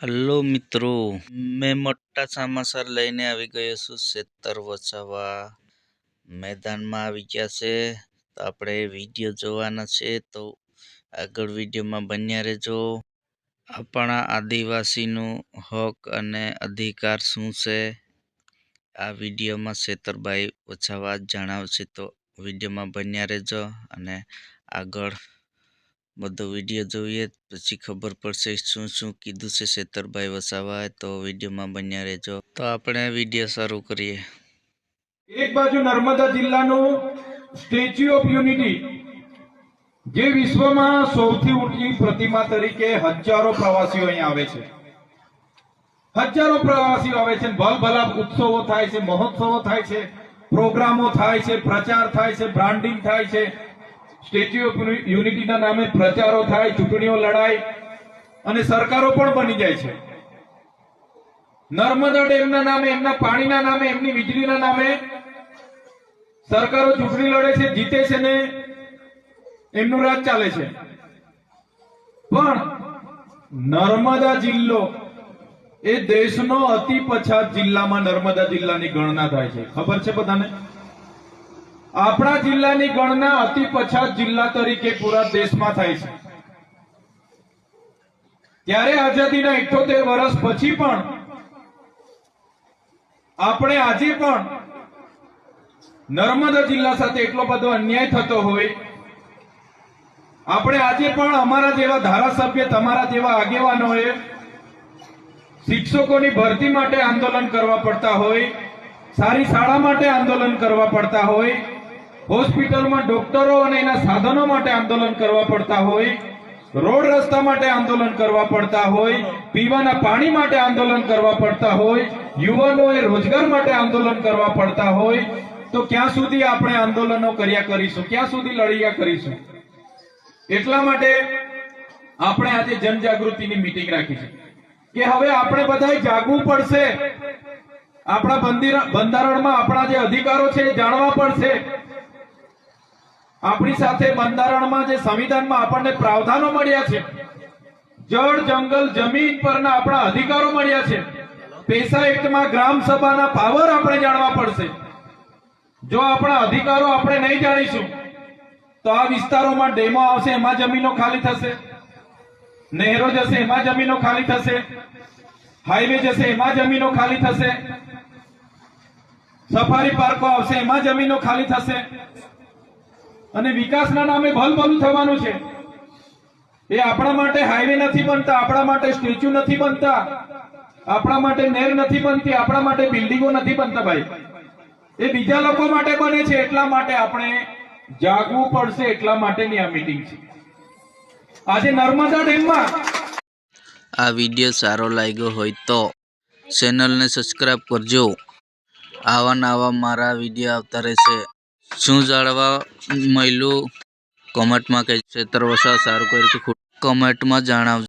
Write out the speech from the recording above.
Hello મિત્રો, મેં મોટા સમાચાર લઈને આવી ગયો છું। ખેતર વસાવા મેદાનમાં આવી ગયા છે, તો આપણે વિડીયો જોવાના છે, તો આગળ વિડીયોમાં બન્યા રહેજો। આપણા આદિવાસીનું હક અને અધિકાર શું છે, આ વિડીયોમાં ખેતરભાઈ વસાવા જણાવશે, તો વિડીયોમાં બન્યા રહેજો અને આગળ બધો વિડીયો જોઈએ પછી ખબર પડશે શું શું કીધું છે ખેતરભાઈ વસાવાએ। તો વિડીયોમાં બન્યા રહેજો। તો આપણે વિડીયો શરૂ કરીએ। એક બાજુ નર્મદા જિલ્લાનું સ્ટેચ્યુ ઓફ યુનિટી, જે વિશ્વમાં સૌથી ઊંચી પ્રતિમા તરીકે હજારો પ્રવાસીઓ અહીં આવે છે। હજારો પ્રવાસીઓ આવે છે, ભલભલા ઉત્સવો થાય છે, મહોત્સવો થાય છે, પ્રોગ્રામો થાય છે, પ્રચાર થાય છે, બ્રાન્ડિંગ થાય છે, સ્ટેચ્યુ ઓફ યુનિટીના નામે પ્રચારો થાય, ચૂંટણીઓ લડાય અને સરકારો પણ બની જાય છે। નર્મદા ડેમના નામે, એમના પાણીના નામે, એમની વીજળીના નામે સરકારો ચૂંટણી લડે છે, જીતે છે ને એમનું રાજ ચાલે છે। પણ નર્મદા જિલ્લો એ દેશનો અતિ પછાત જિલ્લામાં નર્મદા જિલ્લાની ગણના થાય છે। ખબર છે બધાને? આપણા જિલ્લાની ગણના અતિ પછાત જિલ્લા તરીકે પૂરા દેશમાં થાય છે। ત્યારે આઝાદીના 78 વર્ષ પછી પણ આપણે આજે પણ નર્મદા જિલ્લા સાથે એટલો બધો અન્યાય થતો હોય, આપણે આજે પણ અમારા જેવા ધારાસભ્ય, તમારા જેવા આગેવાનોએ શિક્ષકોની ભરતી માટે આંદોલન કરવા પડતા હોય, સારી શાળા માટે આંદોલન કરવા પડતા હોય, હોસ્પિટલમાં ડોક્ટરો અને એના સાધનો માટે આંદોલન કરવા પડતા હોય, રોડ રસ્તા માટે આંદોલન કરવા પડતા હોય, પીવાના પાણી માટે આંદોલન કરવા પડતા હોય, યુવાનોએ રોજગાર માટે આંદોલન કરવા પડતા હોય, તો ક્યાં સુધી આપણે આંદોલનો કર્યા કરીશું? ક્યાં સુધી લડ્યા કરીશું? એટલા માટે આપણે આજે જનજાગૃતિની મીટિંગ રાખી છે કે હવે આપણે બધાએ જાગવું પડશે। આપણા બંધારણમાં આપણા જે અધિકારો છે એ જાણવા પડશે। આપણી સાથે બંધારણમાં જે સંવિધાનમાં આપણને પ્રાવધાનો મળ્યા છે, જળ, જંગલ, જમીન પરના આપણા અધિકારો મળ્યા છે, પેસા એક્ટમાં ગ્રામ સભાના પાવર આપણે જાણવા પડશે। જો આપણા અધિકારો આપણે નહીં જાણીશું તો આ વિસ્તારોમાં ડેમો આવશે, એમાં જમીનો ખાલી થશે, નહેરો જશે, એમાં જમીનો ખાલી થશે, હાઈવે જશે, એમાં જમીનો ખાલી થશે, સફારી પાર્કો આવશે, એમાં જમીનો ખાલી થશે, અને વિકાસના નામે ભલભલું થવાનું છે। એ આપણા માટે હાઈવે નથી બનતા, આપણા માટે સ્ટેચ્યુ નથી બનતા, આપણા માટે નહેર નથી બનતી, આપણા માટે બિલ્ડિંગો નથી બનતા ભાઈ, એ બીજા લોકો માટે બને છે। એટલા માટે આપણે જાગવું પડશે, એટલા માટેની આ મીટિંગ છે આજે નર્મદા ડેમમાં। આ વિડીયો સારો લાગ્યો હોય તો ચેનલને સબસ્ક્રાઈબ કરજો। આવા નવા મારા વિડીયો આવતા રહેશે। શું જાણવા મળ્યું કોમેન્ટમાં કહેજો। ખેતર વસાવા સારું કર્યું કે ખોટું કોમેન્ટમાં જણાવજો।